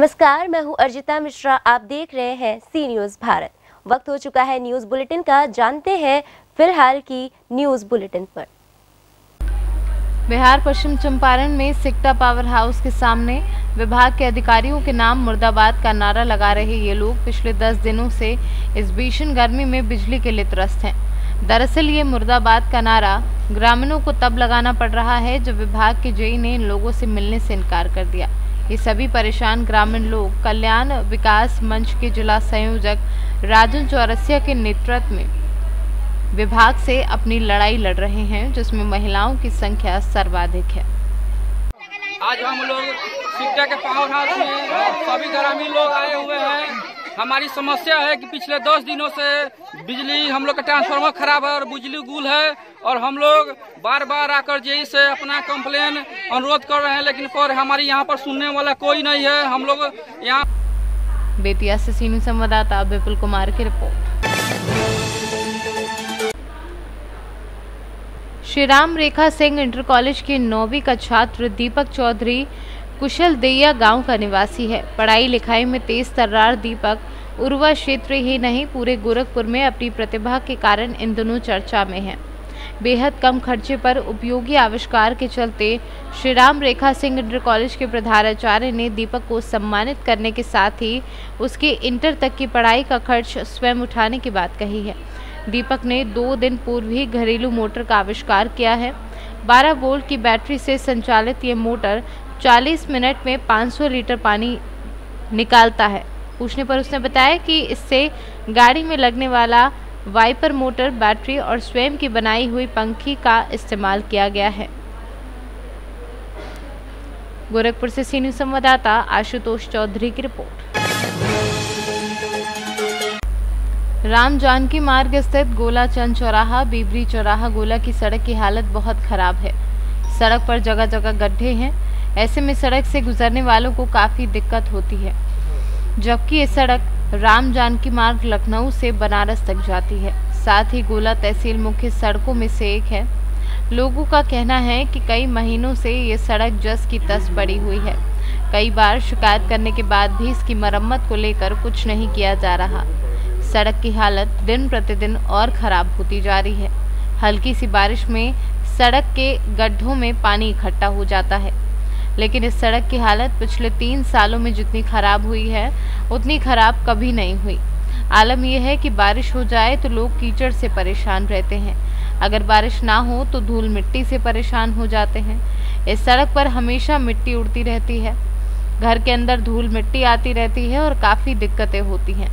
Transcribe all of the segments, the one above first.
नमस्कार, मैं हूं अर्जिता मिश्रा। आप देख रहे हैं सी न्यूज़ भारत। वक्त हो चुका है न्यूज़ बुलेटिन का। जानते हैं फिलहाल की न्यूज़ बुलेटिन पर। बिहार पश्चिम चंपारण में सिकटा पावर हाउस के सामने विभाग के अधिकारियों के नाम मुर्दाबाद का नारा लगा रहे ये लोग पिछले 10 दिनों से इस भीषण गर्मी में बिजली के लिए त्रस्त हैं। दरअसल ये मुर्दाबाद का नारा ग्रामीणों को तब लगाना पड़ रहा है जब विभाग के जेई ने इन लोगों से मिलने से इनकार कर दिया। ये सभी परेशान ग्रामीण लोग कल्याण विकास मंच के जिला संयोजक राजन चौरसिया के नेतृत्व में विभाग से अपनी लड़ाई लड़ रहे हैं, जिसमें महिलाओं की संख्या सर्वाधिक है। आज हम लोग सिकटा के पावर हाउस में सभी ग्रामीण लोग आए हुए हैं। हमारी समस्या है कि पिछले 10 दिनों से बिजली हम लोग का ट्रांसफार्मर खराब है और बिजली गुल है, और हम लोग बार बार आकर जेई से अपना कंप्लेन अनुरोध कर रहे हैं, लेकिन पर हमारी यहाँ पर सुनने वाला कोई नहीं है। हम लोग यहाँ बेतिया से सीनू संवाददाता विपुल कुमार की report. Shri Ram Rekha Singh inter college के 9वीं का छात्र दीपक चौधरी कुशल दैया गांव का निवासी है। पढ़ाई लिखाई में तेज तर्रार दीपक उर्वा क्षेत्र ही नहीं पूरे गोरखपुर में अपनी प्रतिभा के कारण इन दिनों चर्चा में है। बेहद कम खर्चे पर उपयोगी आविष्कार के चलते श्री राम रेखा सिंह इंटर कॉलेज के प्रधानाचार्य ने दीपक को सम्मानित करने के साथ ही उसके इंटर तक की पढ़ाई का खर्च स्वयं उठाने की बात कही है। दीपक ने 2 दिन पूर्व ही घरेलू मोटर का आविष्कार किया है। 12 वोल्ट की बैटरी से संचालित ये मोटर 40 मिनट में 500 लीटर पानी निकालता है। पूछने पर उसने बताया कि इससे गाड़ी में लगने वाला वाइपर मोटर, बैटरी और स्वयं की बनाई हुई पंखी का इस्तेमाल किया गया है। गोरखपुर से सी न्यूज़ संवाददाता आशुतोष चौधरी की रिपोर्ट। राम जानकी मार्ग स्थित गोला चंद चौराहा बीबरी चौराहा गोला की सड़क की हालत बहुत खराब है। सड़क पर जगह जगह गड्ढे हैं। ऐसे में सड़क से गुजरने वालों को काफी दिक्कत होती है, जबकि ये सड़क राम जानकी मार्ग लखनऊ से बनारस तक जाती है। साथ ही गोला तहसील मुख्य सड़कों में से एक है। लोगों का कहना है कि कई महीनों से ये सड़क जस की तस पड़ी हुई है। कई बार शिकायत करने के बाद भी इसकी मरम्मत को लेकर कुछ नहीं किया जा रहा। सड़क की हालत दिन प्रतिदिन और खराब होती जा रही है। हल्की सी बारिश में सड़क के गड्ढों में पानी इकट्ठा हो जाता है, लेकिन इस सड़क की हालत पिछले 3 सालों में जितनी खराब हुई है उतनी खराब कभी नहीं हुई। आलम यह है कि बारिश हो जाए तो लोग कीचड़ से परेशान रहते हैं, अगर बारिश ना हो तो धूल मिट्टी से परेशान हो जाते हैं। इस सड़क पर हमेशा मिट्टी उड़ती रहती है, घर के अंदर धूल मिट्टी आती रहती है और काफ़ी दिक्कतें होती हैं।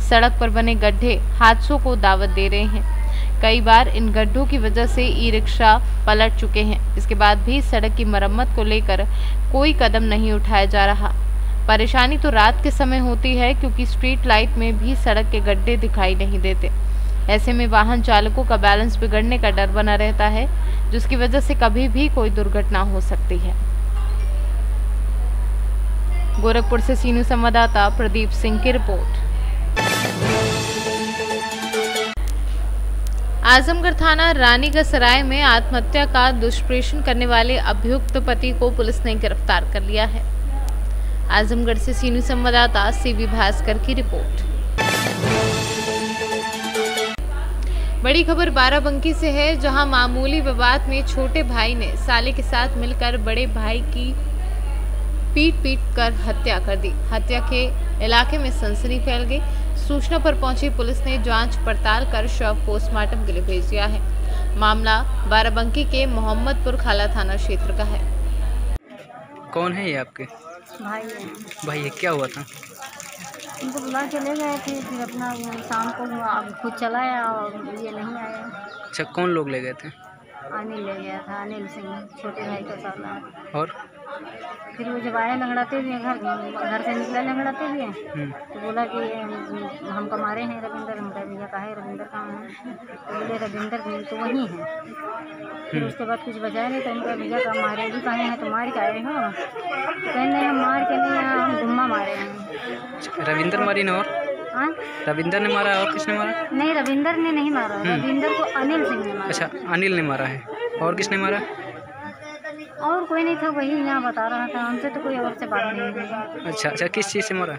सड़क पर बने गड्ढे हादसों को दावत दे रहे हैं। कई बार इन गड्ढों की वजह से ई रिक्शा पलट चुके हैं। इसके बाद भी सड़क की मरम्मत को लेकर कोई कदम नहीं उठाया जा रहा। परेशानी तो रात के समय होती है, क्योंकि स्ट्रीट लाइट में भी सड़क के गड्ढे दिखाई नहीं देते। ऐसे में वाहन चालकों का बैलेंस बिगड़ने का डर बना रहता है, जिसकी वजह से कभी भी कोई दुर्घटना हो सकती है। गोरखपुर से सीनू संवाददाता प्रदीप सिंह की रिपोर्ट। आजमगढ़ थाना रानीगंज में आत्महत्या का दुष्प्रेषण करने वाले अभियुक्त पति को पुलिस ने गिरफ्तार कर लिया है। आजमगढ़ से सीनू संवाददाता सीवी भास्कर की रिपोर्ट। बड़ी खबर बाराबंकी से है, जहां मामूली विवाद में छोटे भाई ने साले के साथ मिलकर बड़े भाई की पीट कर हत्या कर दी। हत्या के इलाके में सनसनी फैल गई। सूचना पर पहुंची पुलिस ने जांच पड़ताल कर शव पोस्टमार्टम के लिए भेज दिया है। मामला बाराबंकी के मोहम्मदपुर खाला थाना क्षेत्र का है। कौन है ये आपके भाई है? क्या हुआ था? उनको बुला के ले गए थे, फिर अपना शाम को अब खुद चला आया और ये नहीं आया। अच्छा, कौन लोग ले गए थे? अनिल ले गया था, अनिल सिंह, छोटे भाई का साला। और फिर वो जब आए लंगड़ाते हुए घर से निकला लंगड़ाते हुए, तो बोला कि हमको मारे हैं रविंदर। हमका भैया कहा है रविंदर कहाँ है? तो बोले रविंदर तो वहीं है। फिर उसके बाद कुछ बचाया नहीं, तो उनका भैया का मारे भी कहे हैं तो मार के आए हो? तो कहने हम मार के नहीं, हम गुम्मा मारे हैं। रविंदर मारी ना? और रविंदर ने मारा? और किसने मारा? नहीं, रविंदर ने नहीं मारा, रविंदर को अनिल सिंह ने मारा। अच्छा, अनिल ने मारा है। और किसने मारा? और कोई नहीं था, वही यहाँ बता रहा था, हमसे तो कोई और से बात नहीं हुई। अच्छा, किस चीज़ से मारा?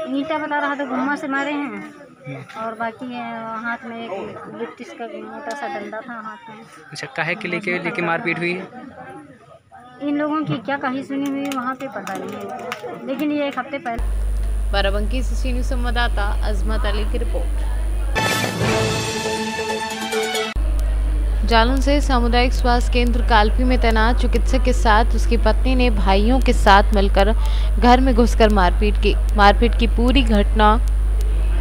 ईंटा बता रहा था, गुम्मा से मारे हैं, और बाकी हाथ में एक लिप्टिस का मोटा सा डंडा था हाथ में। अच्छा, काहे के लेके मारपीट हुई है? इन लोगों की क्या कही सुनी हुई वहाँ पे पता नहीं है, लेकिन ये 1 हफ्ते पहले। बाराबंकी से सी न्यूज़ संवाददाता अजमत अली की रिपोर्ट। जालौन से सामुदायिक स्वास्थ्य केंद्र कालपी में तैनात चिकित्सक के साथ उसकी पत्नी ने भाइयों के साथ मिलकर घर में घुसकर मारपीट की। मारपीट की पूरी घटना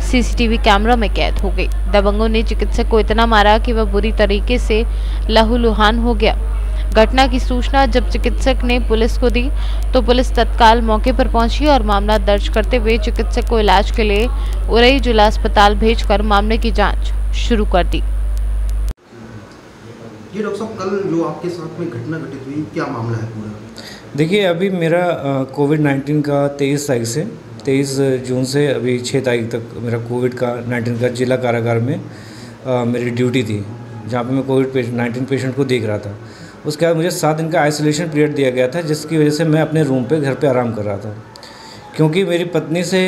सीसीटीवी कैमरा में कैद हो गई। दबंगों ने चिकित्सक को इतना मारा कि वह बुरी तरीके से लहूलुहान हो गया। घटना की सूचना जब चिकित्सक ने पुलिस को दी तो पुलिस तत्काल मौके पर पहुंची और मामला दर्ज करते हुए चिकित्सक को इलाज के लिए उरई जिला अस्पताल भेजकर मामले की जांच शुरू कर दी। ये डॉक्टर साहब, कल जो आपके साथ में घटना घटित हुई, क्या मामला है पूरा? देखिए, अभी मेरा कोविड-19 का 23 जून से अभी 6 तारीख तक मेरा कोविड-19 का जिला कारागार में मेरी ड्यूटी थी, जहाँ पे मैं कोविड-19 पेशेंट को देख रहा था। उसके बाद मुझे 7 दिन का आइसोलेशन पीरियड दिया गया था, जिसकी वजह से मैं अपने रूम पे घर पे आराम कर रहा था। क्योंकि मेरी पत्नी से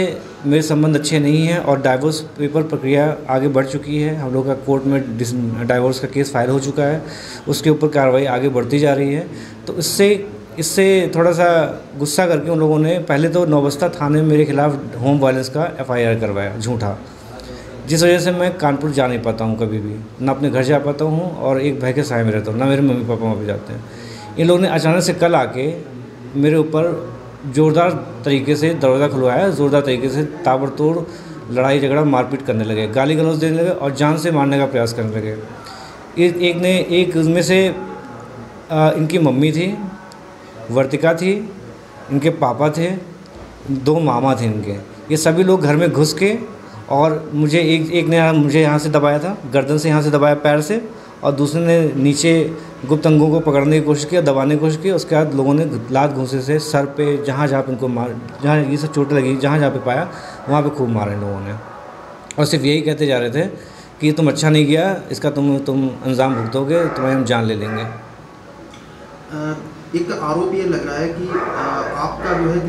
मेरे संबंध अच्छे नहीं हैं और डाइवोर्स पेपर प्रक्रिया आगे बढ़ चुकी है। हम लोग का कोर्ट में डाइवोर्स का केस फाइल हो चुका है, उसके ऊपर कार्रवाई आगे बढ़ती जा रही है। तो इससे थोड़ा सा गुस्सा करके उन लोगों ने पहले तो नौबस्ता थाने में मेरे खिलाफ होम वायलेंस का FIR करवाया, झूठा, जिस वजह से मैं कानपुर जा नहीं पाता हूँ कभी भी, ना अपने घर जा पाता हूँ और एक भाई के साय में रहता हूँ, ना मेरे मम्मी पापा वहाँ पे जाते हैं। इन लोगों ने अचानक से कल आके मेरे ऊपर ज़ोरदार तरीके से दरवाज़ा खुलवाया, ज़ोरदार तरीके से ताबड़तोड़ लड़ाई झगड़ा मारपीट करने लगे, गाली गलौज देने लगे और जान से मारने का प्रयास करने लगे। एक उसमें से इनकी मम्मी थी, वर्तिका थी, इनके पापा थे, 2 मामा थे इनके। ये सभी लोग घर में घुस के और मुझे एक ने मुझे यहाँ से दबाया था, गर्दन से यहाँ से दबाया पैर से, और दूसरे ने नीचे गुप्त अंगों को पकड़ने की कोशिश किया, दबाने की कोशिश की। उसके बाद लोगों ने लात घूंसे से सर पे जहाँ पे इनको जहाँ ये सब चोटें लगी, जहाँ पे पाया वहाँ पे खूब मारा इन लोगों ने। और सिर्फ यही कहते जा रहे थे कि तुम अच्छा नहीं किया, इसका तुम अंजाम भुगतोगे, तुम्हें हम जान ले लेंगे। एक आरोप ये लग रहा है कि आपका जो है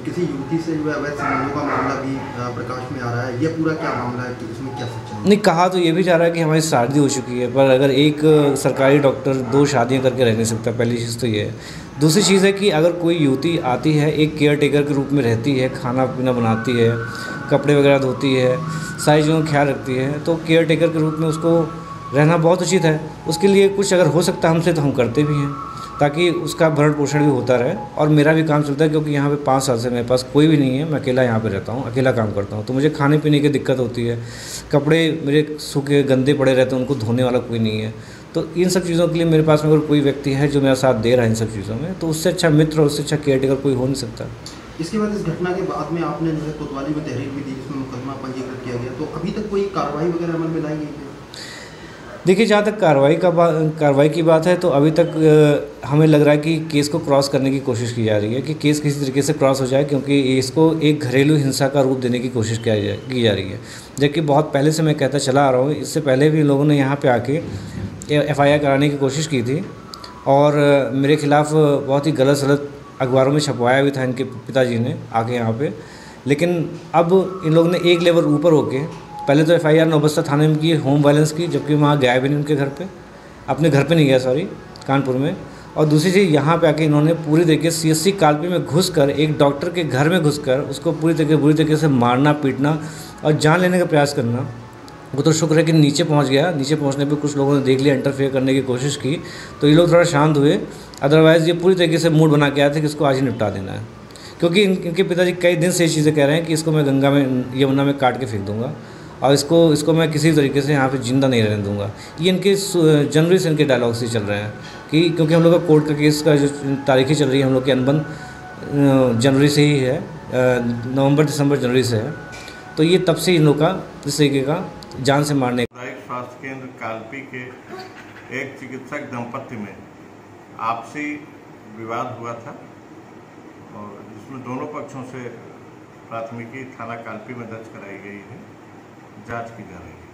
किसी युवती से जो है अवैध संबंधों का मामला भी प्रकाश में आ रहा है। ये पूरा क्या मामला है कि इसमें क्या सच्चाई है? नहीं, कहा तो ये भी जा रहा है कि हमारी शादी हो चुकी है, पर अगर एक सरकारी डॉक्टर 2 शादियां करके रह नहीं सकता, पहली चीज़ तो ये है। दूसरी चीज़ है कि अगर कोई युवती आती है, एक केयर टेकर के रूप में रहती है, खाना पीना बनाती है, कपड़े वगैरह धोती है, सारी चीज़ों का ख्याल रखती है, तो केयर टेकर के रूप में उसको रहना बहुत उचित है। उसके लिए कुछ अगर हो सकता है हमसे तो हम करते भी हैं, ताकि उसका भरण पोषण भी होता रहे और मेरा भी काम चलता है। क्योंकि यहाँ पे 5 साल से मेरे पास कोई भी नहीं है, मैं अकेला यहाँ पे रहता हूँ, अकेला काम करता हूँ, तो मुझे खाने पीने की दिक्कत होती है, कपड़े मेरे सूखे गंदे पड़े रहते हैं, उनको धोने वाला कोई नहीं है। तो इन सब चीज़ों के लिए मेरे पास में अगर कोई व्यक्ति है जो मेरा साथ दे रहा है इन सब चीज़ों में, तो उससे अच्छा मित्र और उससे अच्छा केयर टेकर कोई हो नहीं सकता। इसके बाद इस घटना के बाद में आपने जो है कोतवाली में तहरीर भी दी, जिसमें मुकदमा पंजीकृत किया गया, तो अभी तक कोई कार्रवाई वगैरह अमल में लाई गई है? देखिए, जहाँ तक कार्रवाई की बात है तो अभी तक हमें लग रहा है कि केस को क्रॉस करने की कोशिश की जा रही है, कि केस किसी तरीके से क्रॉस हो जाए, क्योंकि इसको एक घरेलू हिंसा का रूप देने की कोशिश की जा रही है। जबकि बहुत पहले से मैं कहता चला आ रहा हूँ, इससे पहले भी लोगों ने यहाँ पे आके FIR कराने की कोशिश की थी और मेरे खिलाफ़ बहुत ही गलत सलत अखबारों में छपवाया भी था इनके पिताजी ने आके यहाँ पे। लेकिन अब इन लोगों ने एक लेवल ऊपर होके पहले तो FIR नौबस्ता थाने में की, होम वायलेंस की, जबकि वहाँ गया भी नहीं उनके घर पे, अपने घर पे नहीं गया, सॉरी, कानपुर में। और दूसरी चीज़, यहाँ पे आके इन्होंने पूरी तरीके से CSC कालपी में घुसकर एक डॉक्टर के घर में घुसकर उसको बुरी तरीके से मारना पीटना और जान लेने का प्रयास करना। वो तो शुक्र है कि नीचे पहुँच गया। नीचे पहुँचने पर कुछ लोगों ने देख लिया, इंटरफेयर करने की कोशिश की, तो ये लोग थोड़ा शांत हुए। अदरवाइज़ ये पूरी तरीके से मूड बना के आए थे कि इसको आज ही निपटा देना है। क्योंकि इनके पिताजी कई दिन से ये चीज़ें कह रहे हैं कि इसको मैं गंगा में, यमुना में काट के फेंक दूँगा और इसको मैं किसी तरीके से यहाँ पे जिंदा नहीं रहने दूंगा। ये इनके जनवरी से इनके डायलॉग से चल रहे हैं कि क्योंकि हम लोग का कोर्ट का केस का जो तारीखें चल रही है, हम लोग की अनबन जनवरी से ही है, नवंबर दिसंबर जनवरी से है। तो ये तब से इन लोग का इस तरीके का जान से मारने। स्वास्थ्य केंद्र कालपी के एक चिकित्सक दंपत्ति में आपसी विवाद हुआ था और जिसमें दोनों पक्षों से प्राथमिकी थाना कालपी में दर्ज कराई गई है, जांच की जा रही है।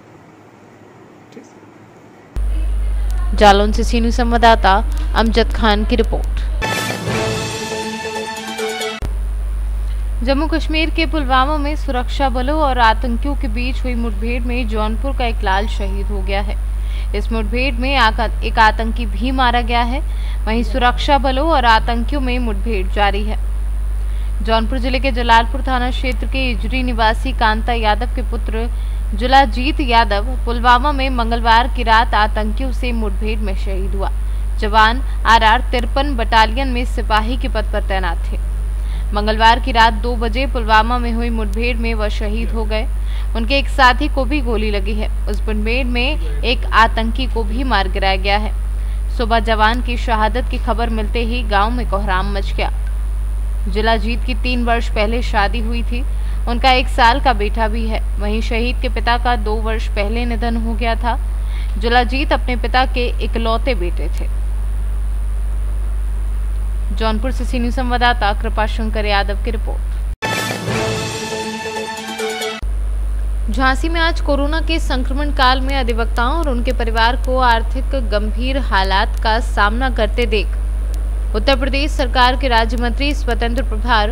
जालौन से सीनियर संवाददाता अमजद खान की रिपोर्ट। जम्मू कश्मीर के पुलवामा में सुरक्षा बलों और आतंकियों के बीच हुई मुठभेड़ में जौनपुर का एक लाल शहीद हो गया है। इस मुठभेड़ में एक आतंकी भी मारा गया है। वहीं सुरक्षा बलों और आतंकियों में मुठभेड़ जारी है। जौनपुर जिले के जलालपुर थाना क्षेत्र के इजरी निवासी कांता यादव के पुत्र जुलाजीत यादव पुलवामा में मंगलवार की रात आतंकियों से मुठभेड़ में शहीद हुआ। जवान RR 53 बटालियन में सिपाही के पद पर तैनात थे। मंगलवार की रात 2 बजे पुलवामा में हुई मुठभेड़ में वह शहीद हो गए। उनके एक साथी को भी गोली लगी है। उस मुठभेड़ में एक आतंकी को भी मार गिराया गया है। सुबह जवान की शहादत की खबर मिलते ही गांव में कोहराम मच गया। जुलाजीत की 3 वर्ष पहले शादी हुई थी। उनका 1 साल का बेटा भी है। वहीं शहीद के पिता का 2 वर्ष पहले निधन हो गया था। जुलाजीत अपने पिता के इकलौते बेटे थे। जौनपुर से सीनियर संवाददाता कृपाशंकर यादव की रिपोर्ट। झांसी में आज कोरोना के संक्रमण काल में अधिवक्ताओं और उनके परिवार को आर्थिक गंभीर हालात का सामना करते देख उत्तर प्रदेश सरकार के राज्य मंत्री स्वतंत्र प्रभार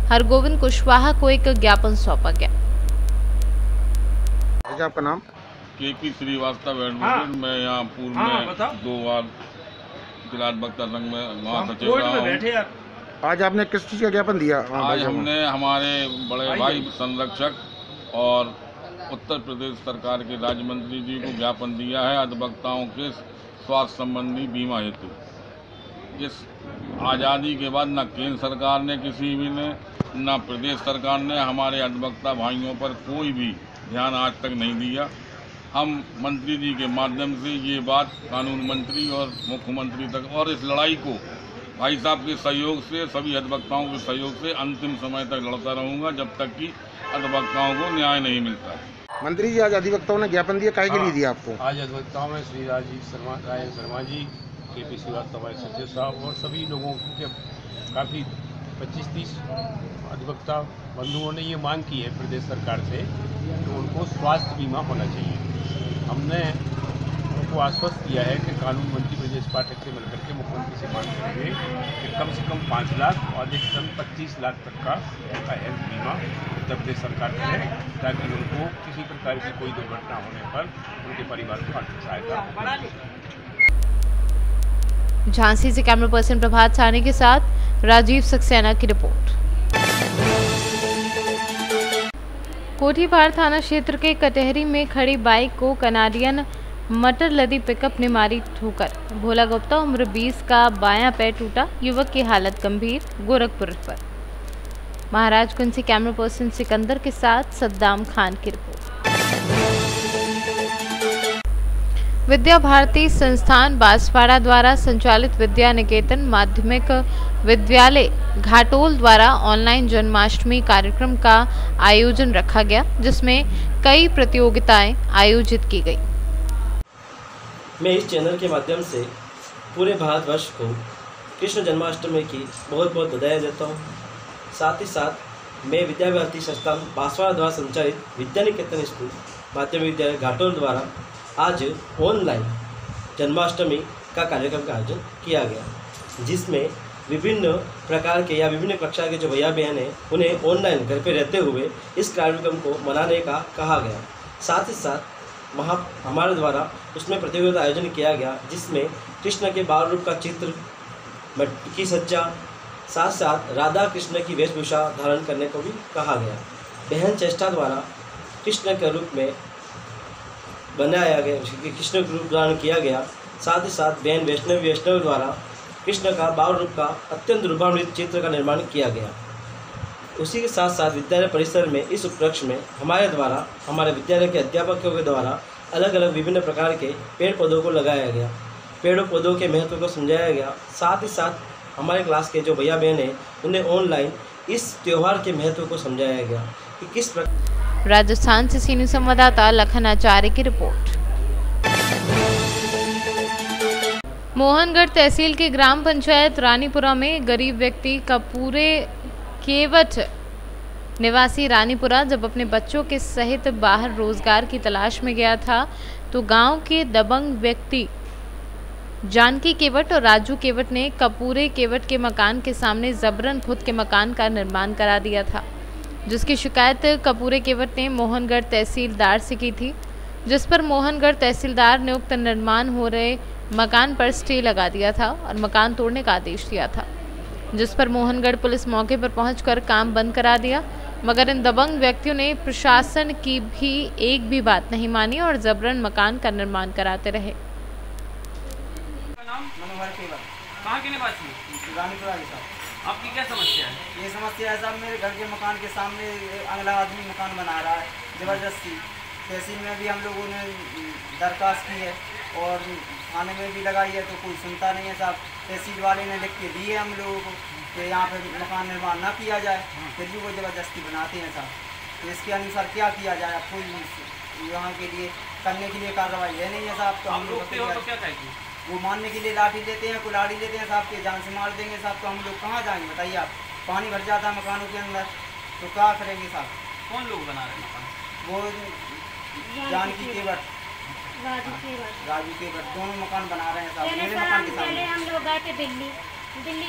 हरगोविंद कुशवाहा को एक ज्ञापन सौंपा गया। आपका नाम? KP Srivastava advocate. मैं यहाँ पूर्व में 2 बार जिला अधिवक्ता संघ में महासचिव रहा हूँ। आज आपने किस चीज़ का ज्ञापन दिया? आज हमने हमारे बड़े भाई संरक्षक और उत्तर प्रदेश सरकार के राज्य मंत्री जी को ज्ञापन दिया है अधिवक्ताओं के स्वास्थ्य संबंधी बीमा हेतु। इस आज़ादी के बाद न केंद्र सरकार ने किसी भी ने न प्रदेश सरकार ने हमारे अधिवक्ता भाइयों पर कोई भी ध्यान आज तक नहीं दिया। हम मंत्री जी के माध्यम से ये बात कानून मंत्री और मुख्यमंत्री तक और इस लड़ाई को भाई साहब के सहयोग से, सभी अधिवक्ताओं के सहयोग से अंतिम समय तक लड़ता रहूँगा जब तक कि अधिवक्ताओं को न्याय नहीं मिलता। मंत्री जी, आज अधिवक्ताओं ने ज्ञापन दिया, काहे के लिए दिया आपको? आज अधिवक्ताओं में श्री राजीव शर्मा जी, KP श्रीवास्तव सचिव साहब और सभी लोगों के काफ़ी 25-30 अधिवक्ता बंधुओं ने ये मांग की है प्रदेश सरकार से कि उनको स्वास्थ्य बीमा होना चाहिए। हमने उनको आश्वस्त किया है कि कानून मंत्री ब्रजेश पाठक से मिलकर के मुख्यमंत्री से मांग करेंगे कि कम से कम 5 लाख और अधिकतम 25 लाख तक का उनका हेल्थ बीमा उत्तर प्रदेश सरकार करे, ताकि उनको किसी प्रकार की कोई दुर्घटना होने पर उनके परिवार को आर्थिक सहायता। झांसी से कैमरा पर्सन प्रभात सानी के साथ राजीव सक्सेना की रिपोर्ट। कोठीपार थाना क्षेत्र के कटहरी में खड़ी बाइक को कनाडियन मटर लदी पिकअप ने मारी ठोकर। भोला गुप्ता उम्र 20 का बायां पैर टूटा। युवक की हालत गंभीर। गोरखपुर पर महाराजगंज से कैमरा पर्सन सिकंदर के साथ सद्दाम खान की रिपोर्ट। विद्या भारती संस्थान बांसवाड़ा द्वारा संचालित विद्या निकेतन माध्यमिक विद्यालय घाटोल द्वारा ऑनलाइन जन्माष्टमी कार्यक्रम का आयोजन रखा गया, जिसमें कई प्रतियोगिताएं आयोजित की गई। मैं इस चैनल के माध्यम से पूरे भारतवर्ष को कृष्ण जन्माष्टमी की बहुत बहुत बधाई देता हूँ। साथ ही साथ मैं विद्या भारती संस्थान बांसवाड़ा द्वारा संचालित विद्या निकेतन स्कूल माध्यमिक विद्यालय घाटोल द्वारा आज ऑनलाइन जन्माष्टमी का कार्यक्रम का आयोजन किया गया, जिसमें विभिन्न प्रकार के या विभिन्न कक्षा के जो भैया बहन हैं उन्हें ऑनलाइन घर पे रहते हुए इस कार्यक्रम को मनाने का कहा गया। साथ ही साथ हमारे द्वारा उसमें प्रतियोगिता आयोजन किया गया, जिसमें कृष्ण के बाल रूप का चित्र, मटकी की सज्जा, साथ साथ राधा कृष्ण की वेशभूषा धारण करने को भी कहा गया। बहन चेष्टा द्वारा कृष्ण के रूप में बनाया गया, कृष्ण का रूप धारण किया गया। साथ ही साथ बहन वैष्णव द्वारा कृष्ण का बाल रूप का अत्यंत रूपान्वित चित्र का निर्माण किया गया। उसी के साथ साथ विद्यालय परिसर में इस उपलक्ष्य में हमारे विद्यालय के अध्यापकों के द्वारा अलग अलग विभिन्न प्रकार के पेड़ पौधों को लगाया गया, पेड़ पौधों के महत्व को समझाया गया। साथ ही साथ हमारे क्लास के जो भैया बहन हैं उन्हें ऑनलाइन इस त्यौहार के महत्व को समझाया गया कि किस प्रकार। राजस्थान से सीनियर संवाददाता लखन आचार्य की रिपोर्ट। मोहनगढ़ तहसील के ग्राम पंचायत रानीपुरा में गरीब व्यक्ति का पूरे केवट निवासी रानीपुरा जब अपने बच्चों के सहित बाहर रोजगार की तलाश में गया था तो गांव के दबंग व्यक्ति जानकी केवट और राजू केवट ने कपूरे केवट के मकान के सामने जबरन खुद के मकान का निर्माण करा दिया था, जिसकी शिकायत कपूरे केवट ने मोहनगढ़ तहसीलदार से की थी, जिस पर मोहनगढ़ तहसीलदार ने उक्त निर्माण हो रहे मकान पर स्टे लगा दिया था और मकान तोड़ने का आदेश दिया था, जिस पर मोहनगढ़ पुलिस मौके पर पहुंचकर काम बंद करा दिया, मगर इन दबंग व्यक्तियों ने प्रशासन की भी एक भी बात नहीं मानी और जबरन मकान का निर्माण कराते रहे। कहाँ के निवासी? रानीपुरा के साथ। आपकी क्या समस्या है? ये समस्या है साहब, मेरे घर के मकान के सामने अगला आदमी मकान बना रहा है ज़बरदस्ती। तहसील में भी हम लोगों ने दरखास्त की है और थाने में भी लगाई है, तो कोई सुनता नहीं है साहब। तहसील वाले ने लिख के दिए हम लोगों को कि यहाँ पर मकान निर्माण ना किया जाए, फिर भी वो ज़बरदस्ती बनाते हैं साहब। तो इसके अनुसार क्या किया जाए? अब कोई यहाँ के लिए करने के लिए कार्रवाई है नहीं है साहब। तो हम लोग क्या कहेंगे? वो मारने के लिए लाठी लेते हैं, कुल्हाड़ी लेते हैं साहब, के जान से मार देंगे साहब। तो हम लोग कहाँ जाएंगे बताइए आप? पानी भर जाता है मकानों के अंदर, तो क्या करेंगे साहब? कौन लोग बना रहे हैं मकान? वो जानकी केवट, राजू केवट दोनों मकान बना रहे हैं साहब मेरे मकान के सामने। पहले हम लोग गए थे दिल्ली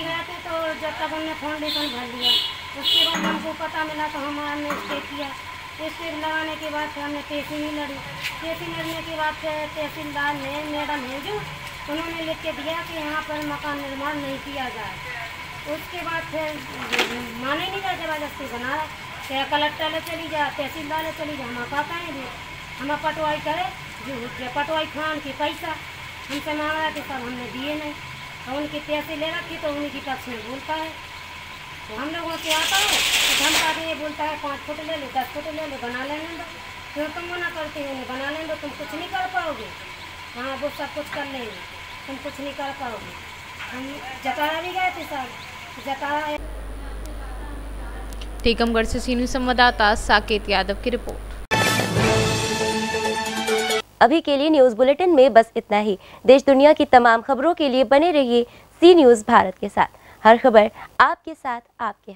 गए थे, तो जब तक हमने फाउंडेशन भर लिया, उसके बाद हमको पता मिला तो हमने स्टे किया। स्टे लगाने के बाद फिर हमने तहसील लड़ी। तहसील लड़ने के बाद फिर तहसीलदार ने मैडम है जो उन्होंने लिख के दिया कि यहाँ पर मकान निर्माण नहीं किया जाए। उसके बाद फिर माने नहीं जाए, ज़बरदस्ती बना रहा। क्या कलेक्टर ले चली जाए, तहसीलदार ले चली जाए, हम कहते हैं हम पटवाई करे जो पटवाई खान के पैसा हमसे मांग रहा कि सब हमने दिए नहीं, और उनकी तहसील ले रखी तो उन्हीं की पक्ष में बोलता है। तो हम लोगों से आता है तो धमका के ये बोलता है 5 फुट ले लो, 10 फुट ले लो, बना लेने दो। क्यों तुम मना करते हो? बना लेने दो, तुम कुछ नहीं कर पाओगे। हाँ वो सब कुछ कर लेंगे, तुम कुछ नहीं कर पाओगे। हम जतारा भी गए थे साहब, जतारा। टीकमगढ़ से सीनियर संवाददाता साकेत यादव की रिपोर्ट। अभी के लिए न्यूज़ बुलेटिन में बस इतना ही। देश दुनिया की तमाम खबरों के लिए बने रहिए सी न्यूज़ भारत के साथ। हर खबर आपके साथ, आपके